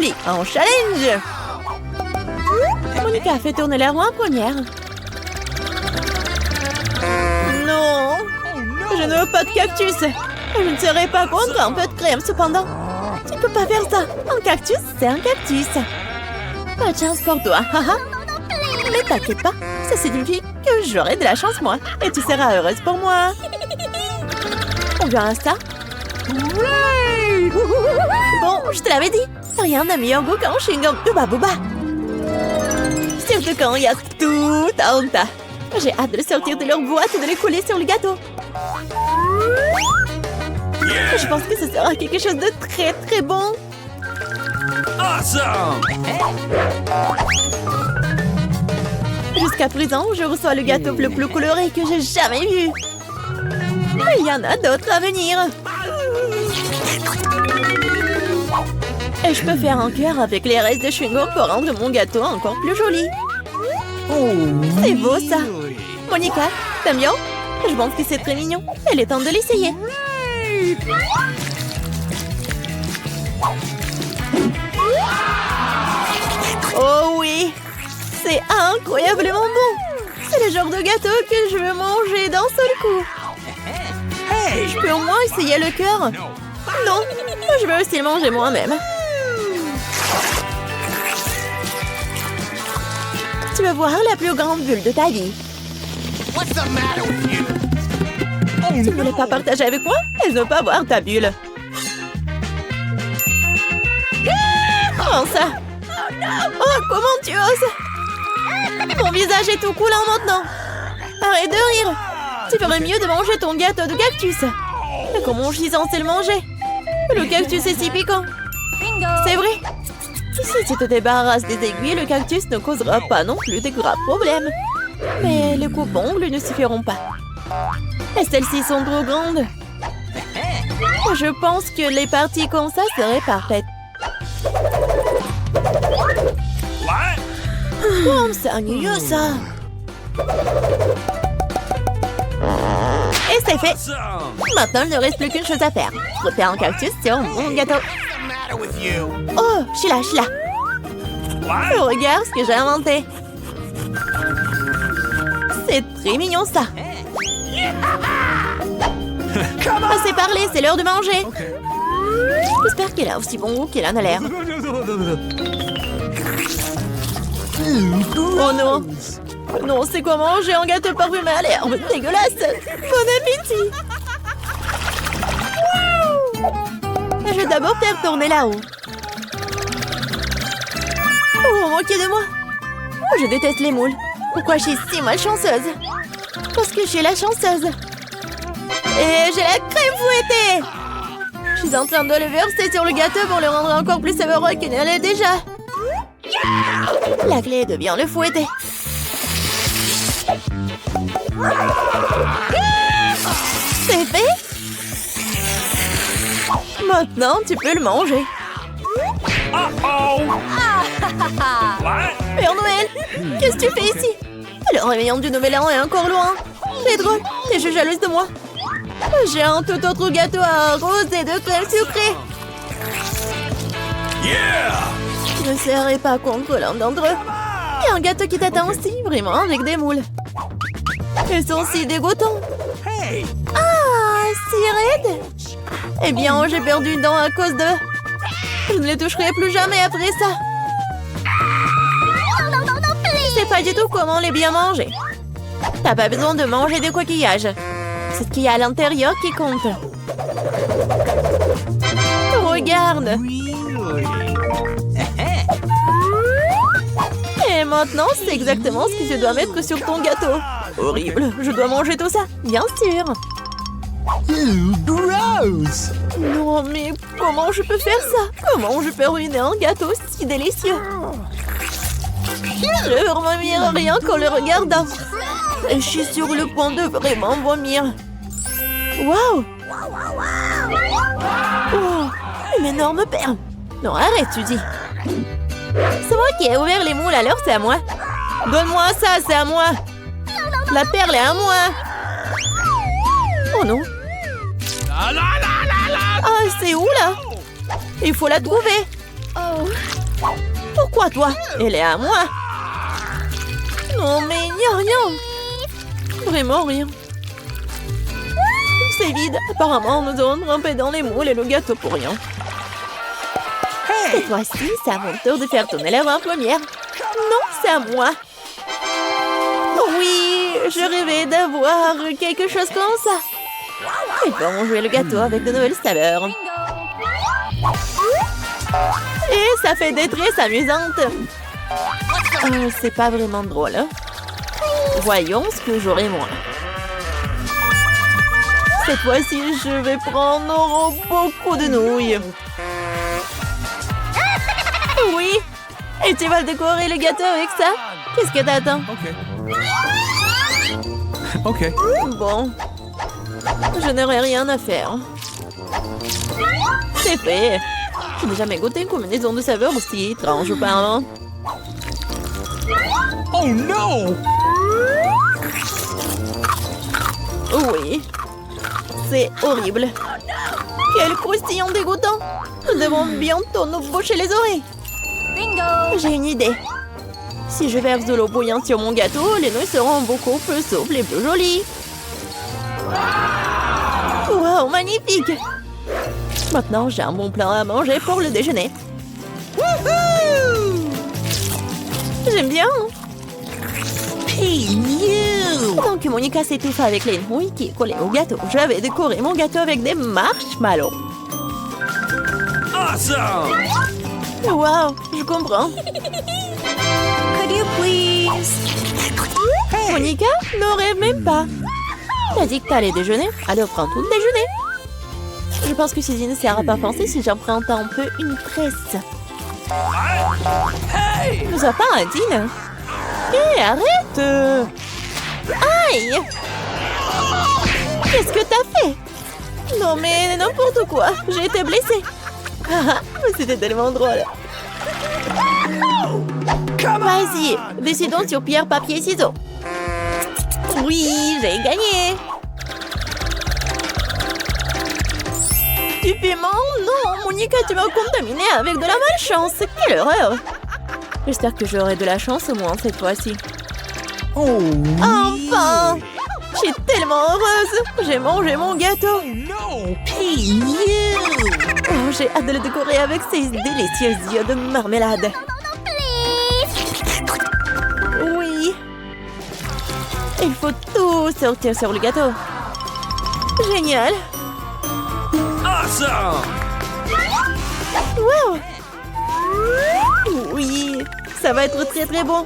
accompli. Un challenge. Monica fait tourner la roue en première. Non. Je ne veux pas de cactus. Je ne serai pas contre un peu de crème, cependant. Tu peux pas faire ça. Un cactus, c'est un cactus. Pas de chance pour toi, haha. Mais t'inquiète pas, ça signifie que j'aurai de la chance, moi. Et tu seras heureuse pour moi. On verra ça. Bon, je te l'avais dit. Rien n'a meilleur goût qu'un chewing-gum Hubba Bubba. Surtout quand il y a tout un tas. J'ai hâte de le sortir de leur boîte et de les coller sur le gâteau. Je pense que ce sera quelque chose de très très bon. Awesome! Jusqu'à présent, je reçois le gâteau le plus coloré que j'ai jamais vu. Mais il y en a d'autres à venir. Et je peux faire un cœur avec les restes de chewing-gum pour rendre mon gâteau encore plus joli. C'est beau ça. Monica, t'aimes bien? Je pense que c'est très mignon. Il est temps de l'essayer. Oh oui! C'est incroyablement bon! C'est le genre de gâteau que je veux manger d'un seul coup. Je peux au moins essayer le cœur? Non, je veux aussi le manger moi-même. Tu veux voir la plus grande bulle de ta vie? Tu ne voulais pas partager avec moi? Je ne veux pas voir ta bulle. Comment ça? Oh, comment tu oses? Mon visage est tout coulant maintenant. Arrête de rire. Tu ferais mieux de manger ton gâteau de cactus. Mais comment je suis censée le manger? Le cactus est si piquant. C'est vrai. Si tu te débarrasses des aiguilles, le cactus ne causera pas non plus de graves problèmes. Mais les coupes-ongles ne suffiront pas. Et celles-ci sont trop grandes. Je pense que les parties comme ça seraient parfaites. Oh, c'est ennuyeux ça. Et c'est fait. Maintenant, il ne reste plus qu'une chose à faire. Frotter un cactus sur mon gâteau. Oh, je suis là. Regarde ce que j'ai inventé. C'est très mignon ça. Assez parlé, c'est l'heure de manger. J'espère qu'il a aussi bon goût qu'il en a l'air. Oh non. Non, c'est quoi manger un gâteau parfumé à l'herbe? Dégueulasse. Bon appétit. Je vais d'abord faire tourner là-haut. Oh, moquez de moi. Je déteste les moules. Pourquoi je suis si malchanceuse? Parce que je suis la chanceuse. Et j'ai la crème fouettée. Je suis en train de le verser sur le gâteau pour le rendre encore plus savoureux qu'il ne l'est déjà. La clé est de bien le fouetter. C'est fait. Maintenant, tu peux le manger. Père Noël, qu'est-ce que tu fais ici? Le réveillon du Nouvel An est encore loin. C'est drôle, t'es jalouse de moi. J'ai un tout autre gâteau à arroser de crème sucrée. Je ne serai pas contre l'un d'entre eux. Il y a un gâteau qui t'attend aussi, vraiment, avec des moules. Ils sont si dégoûtants. Ah, si raides. Eh bien, j'ai perdu une dent à cause d'eux. Je ne les toucherai plus jamais après ça. Je sais pas du tout comment les bien manger. T'as pas besoin de manger des coquillages. C'est ce qu'il y a à l'intérieur qui compte. Regarde. Et maintenant, c'est exactement ce que tu dois mettre sur ton gâteau. Horrible, je dois manger tout ça, bien sûr. Gross! Non, mais comment je peux faire ça? Comment je peux ruiner un gâteau si délicieux? Je veux vomir rien qu'en le regardant. Et je suis sur le point de vraiment vomir. Waouh! Oh, une énorme perle. Non, arrête, tu dis. C'est moi qui ai ouvert les moules, alors c'est à moi. Donne-moi ça, c'est à moi. La perle est à moi. Oh non. Ah, c'est où là? Il faut la trouver. Oh. Pourquoi toi? Elle est à moi. Non, mais il n'y a rien. Vraiment rien. C'est vide. Apparemment, nous avons trempé dans les moules et le gâteau pour rien. Cette fois-ci, c'est à mon tour de faire tourner la roue en première. Non, c'est à moi. Oui, je rêvais d'avoir quelque chose comme ça. Et bon, jouer le gâteau avec de nouvelles saveurs. Et ça fait des tresses amusantes. C'est pas vraiment drôle. Hein? Voyons ce que j'aurai moi. Cette fois-ci, je vais prendre beaucoup de nouilles. Oui. Et tu vas décorer le gâteau avec ça? Qu'est-ce que t'attends? Ok. Bon. Je n'aurai rien à faire. C'est fait. Je n'ai jamais goûté une combinaison de saveurs aussi étrange auparavant. Oh non! Oui. C'est horrible. Quel croustillant dégoûtant. Nous devons bientôt nous boucher les oreilles. Bingo! J'ai une idée. Si je verse de l'eau bouillante sur mon gâteau, les nouilles seront beaucoup plus souples et plus jolies. Wow, magnifique! Maintenant, j'ai un bon plat à manger pour le déjeuner. J'aime bien. Donc, Monica s'étouffe avec les nouilles qui collées au gâteau. Je vais décorer mon gâteau avec des marshmallows. Awesome! Wow, je comprends. Could you please? Monica, ne rêve même pas. T'as dit que t'allais déjeuner? Alors prends tout le déjeuner. Je pense que Suzy ne sera pas pensée si j'emprunte un peu une tresse. Nous sommes pas un dîner. Hé, arrête! Aïe! Qu'est-ce que t'as fait? Non mais n'importe quoi, j'ai été blessée. C'était tellement drôle. Vas-y, décidons sur pierre, papier, ciseaux. Oui, j'ai gagné. Du piment? Non, Monica, tu m'as contaminé avec de la malchance. Quelle horreur. J'espère que j'aurai de la chance au moins cette fois-ci. Oh Enfin! Je suis tellement heureuse. J'ai mangé mon gâteau. no! Oh, j'ai hâte de le décorer avec ces délicieux yeux de marmelade. Oui. Il faut tout sortir sur le gâteau. Génial. Awesome! Wow. Oui, ça va être très très bon.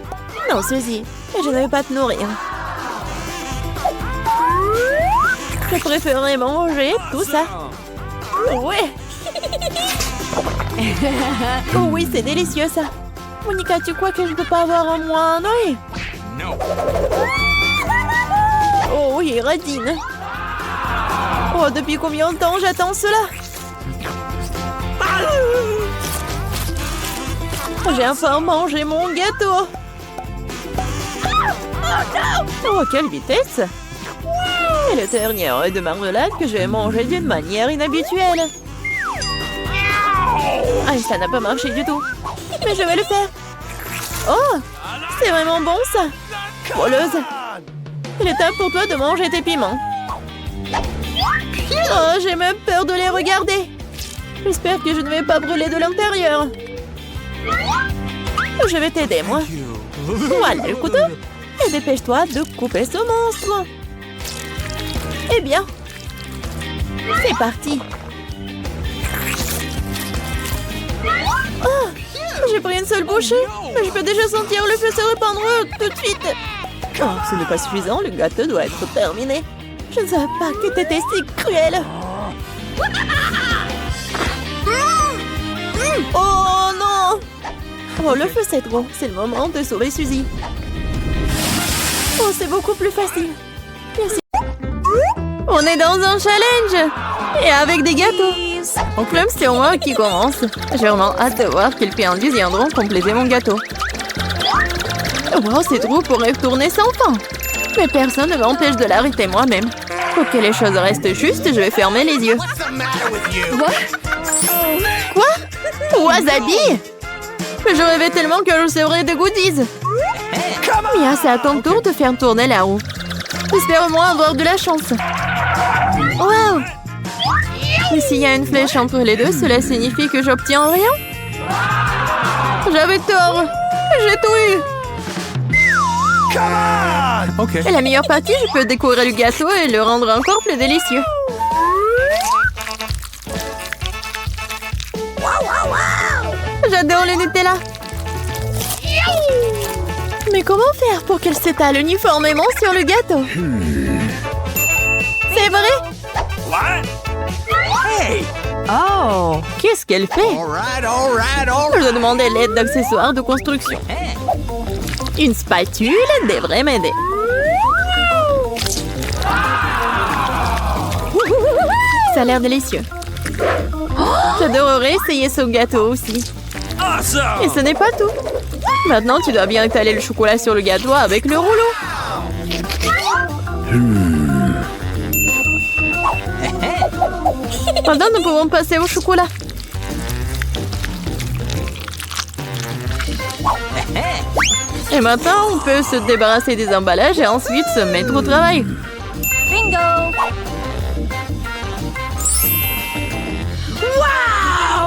Non, Suzy, je ne vais pas te nourrir. Je préférerais manger tout ça. Ouais. Oh oui, c'est délicieux ça. Monica, tu crois que je ne peux pas avoir un moins un œil? No! Oh oui, radine. Oh, depuis combien de temps j'attends cela? J'ai enfin mangé mon gâteau. Oh, quelle vitesse! Et le dernier œuf de marmelade que je vais manger d'une manière inhabituelle. Ah, ça n'a pas marché du tout. Mais je vais le faire. Oh, c'est vraiment bon ça. Voleuse. Il est temps pour toi de manger tes piments. Oh, j'ai même peur de les regarder. J'espère que je ne vais pas brûler de l'intérieur. Je vais t'aider, moi. Voilà le couteau. Et dépêche-toi de couper ce monstre. Eh bien, c'est parti. Oh, j'ai pris une seule bouchée, mais je peux déjà sentir le feu se répandre tout de suite. Oh, ce n'est pas suffisant, le gâteau doit être terminé. Je ne savais pas que t'étais si cruel. Oh non! Oh, le feu c'est trop. C'est le moment de sauver Suzy. Oh, c'est beaucoup plus facile. Merci. On est dans un challenge. Et avec des gâteaux. Plum, c'est moi qui commence. J'ai vraiment hâte de voir quels péandus viendront compléter mon gâteau. Wow, cette roue pourrait tourner sans fin. Mais personne ne m'empêche de l'arrêter moi-même. Pour que les choses restent justes, je vais fermer les yeux. Quoi? Wasabi? Mais je rêvais tellement que je recevrais des goodies. Mia, c'est à ton tour de faire tourner la roue. J'espère au moins avoir de la chance. Wow! Mais s'il y a une flèche entre les deux, cela signifie que j'obtiens rien? J'avais tort. J'ai tout eu. Okay. Et la meilleure partie, je peux décorer le gâteau et le rendre encore plus délicieux. J'adore le Nutella. Mais comment faire pour qu'elle s'étale uniformément sur le gâteau? C'est vrai? Hey! Oh! Qu'est-ce qu'elle fait? Je dois demander l'aide d'accessoires de construction. Une spatule devrait m'aider. Ça a l'air délicieux. J'adorerais essayer ce gâteau aussi. Awesome! Et ce n'est pas tout. Maintenant, tu dois bien étaler le chocolat sur le gâteau avec le rouleau. Maintenant, nous pouvons passer au chocolat. Et maintenant, on peut se débarrasser des emballages et ensuite se mettre au travail. Bingo!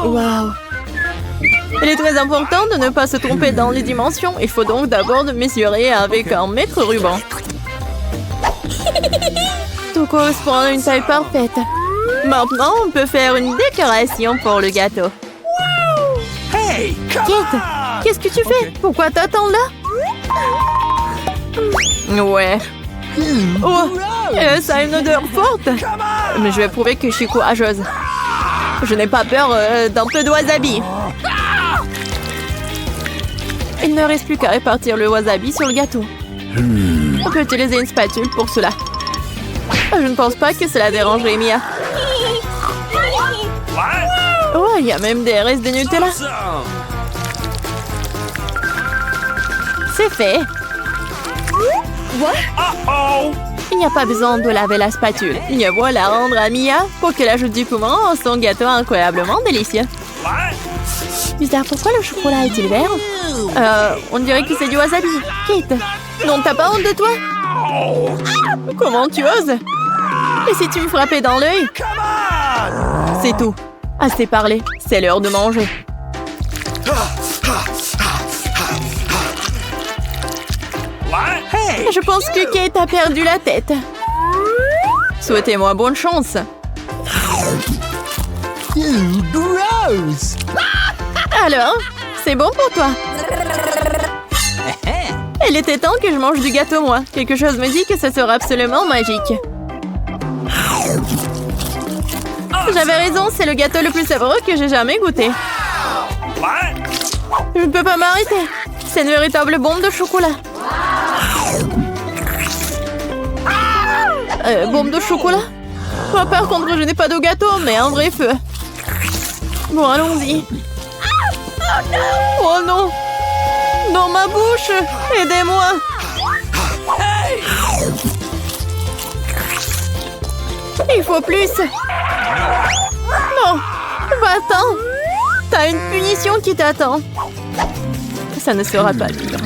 Wow! Il est très important de ne pas se tromper dans les dimensions. Il faut donc d'abord mesurer avec un mètre ruban. Tout correspond à une taille parfaite. Maintenant, on peut faire une décoration pour le gâteau. Hey! Kate, qu'est-ce que tu fais? Pourquoi t'attends là? Ouais. Oh, ça a une odeur forte. Mais je vais prouver que je suis courageuse. Je n'ai pas peur d'un peu de wasabi. Il ne reste plus qu'à répartir le wasabi sur le gâteau. On peut utiliser une spatule pour cela. Je ne pense pas que cela dérangerait Mia. Oh, il y a même des restes de Nutella. Awesome! C'est fait. Uh-oh! Il n'y a pas besoin de laver la spatule. Il y a beau la rendre à Mia pour qu'elle ajoute du piment à son gâteau incroyablement délicieux. Bizarre, pourquoi le chocolat est-il vert? On dirait que c'est du wasabi. Kate, non, t'as pas honte de toi? Comment tu oses? Et si tu me frappais dans l'œil? C'est tout. Assez parlé, c'est l'heure de manger. Hey! Je pense que Kate a perdu la tête. Souhaitez-moi bonne chance. Gross! Alors, c'est bon pour toi? Il était temps que je mange du gâteau, moi. Quelque chose me dit que ce sera absolument magique. J'avais raison, c'est le gâteau le plus savoureux que j'ai jamais goûté. Je ne peux pas m'arrêter. C'est une véritable bombe de chocolat. Bombe de chocolat? Moi, par contre, je n'ai pas de gâteau, mais un vrai feu. Bon, allons-y. Oh non! Dans ma bouche! Aidez-moi! Il faut plus! Non! Va-t'en! T'as une punition qui t'attend! Ça ne sera pas dur.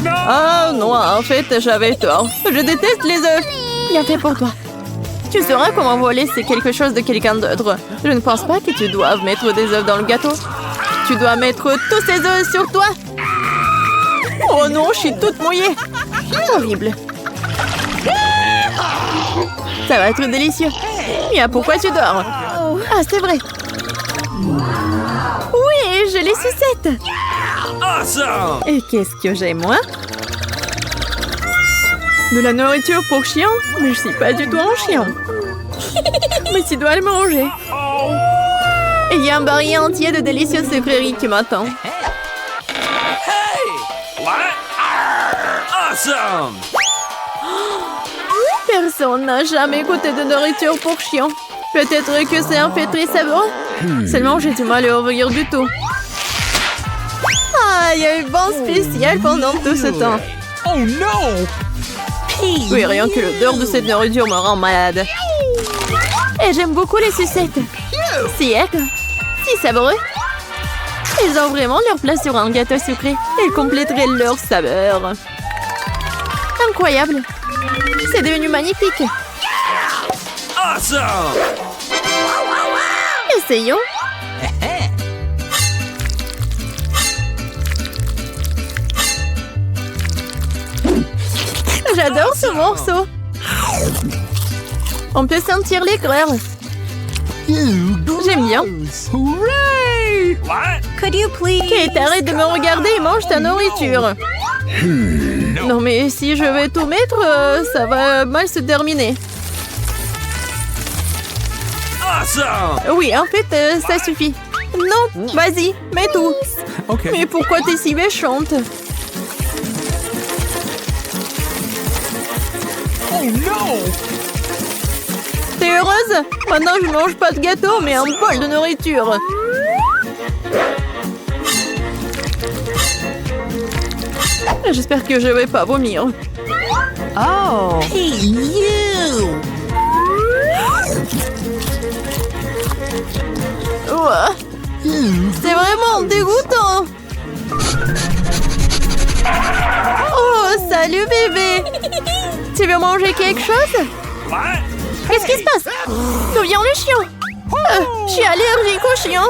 Ah non, en fait, j'avais tort. Je déteste les œufs! Bien fait pour toi. Tu sauras comment voler, c'est quelque chose de quelqu'un d'autre. Je ne pense pas que tu doives mettre des œufs dans le gâteau. Tu dois mettre tous ces œufs sur toi. Oh non, je suis toute mouillée. Horrible. Ça va être délicieux. Mia, pourquoi tu dors? Ah, c'est vrai. Oui, je les sucette. Awesome! Et qu'est-ce que j'ai, moi? De la nourriture pour chien? Mais je suis pas du tout un chien. Mais tu dois le manger. Et il y a un barillet entier de délicieuses sucreries qui m'attend. Hey! What? Awesome! Personne n'a jamais goûté de nourriture pour chien. Peut-être que c'est un fait très savoureux. Seulement, j'ai du mal à ouvrir du tout. Ah, il y a eu bon spécial pendant tout ce temps. Oh no! Oui, rien que l'odeur de cette nourriture me rend malade. Et j'aime beaucoup les sucettes. Si savoureux. Ils ont vraiment leur place sur un gâteau sucré. Ils compléteraient leur saveur. Incroyable. C'est devenu magnifique. Awesome! Essayons. J'adore ce morceau. On peut sentir l'éclair. J'aime bien. Hooray! What? Could you please? Kate, arrête de me regarder et mange ta nourriture. Non mais si je vais tout mettre, ça va mal se terminer. Awesome! Oui, en fait, ça suffit. Non, vas-y, mets tout. Okay. Mais pourquoi t'es si méchante? Oh no! T'es heureuse? Maintenant, je mange pas de gâteau, mais un bol de nourriture. J'espère que je vais pas vomir. Oh. Hey, you! Ouah, c'est vraiment dégoûtant. Oh, salut bébé. Tu veux manger quelque chose? What? Qu'est-ce qui se passe? D'où vient le chien? Je suis allergique au chien.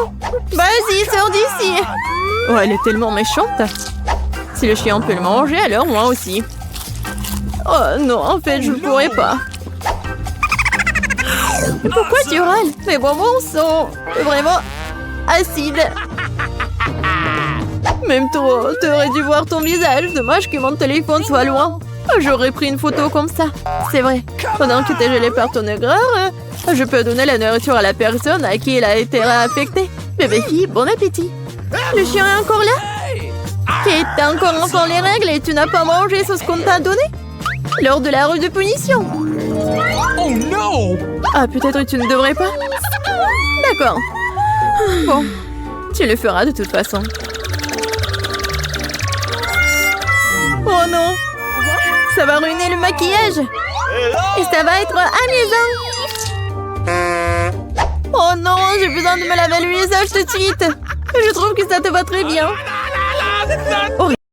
Vas-y, sors d'ici. Oh, elle est tellement méchante. Si le chien peut le manger, alors moi aussi. Oh non, en fait, je ne pourrais pas. Mais pourquoi tu râles? Mes bonbons sont vraiment acides. Même toi, t'aurais dû voir ton visage. Dommage que mon téléphone soit loin. J'aurais pris une photo comme ça. C'est vrai. Pendant que t'es gelé par ton aigreur, je peux donner la nourriture à la personne à qui elle a été affectée. Bébé fille, bon appétit. Le chien est encore là? Kate, t'as encore enfant les règles et tu n'as pas mangé ce qu'on t'a donné? Lors de la rue de punition. Oh no! Ah, peut-être tu ne devrais pas? D'accord. Bon, tu le feras de toute façon. Oh non! Ça va ruiner le maquillage! Et ça va être amusant! Oh non, j'ai besoin de me laver le visage tout de suite! Je trouve que ça te va très bien! Oh,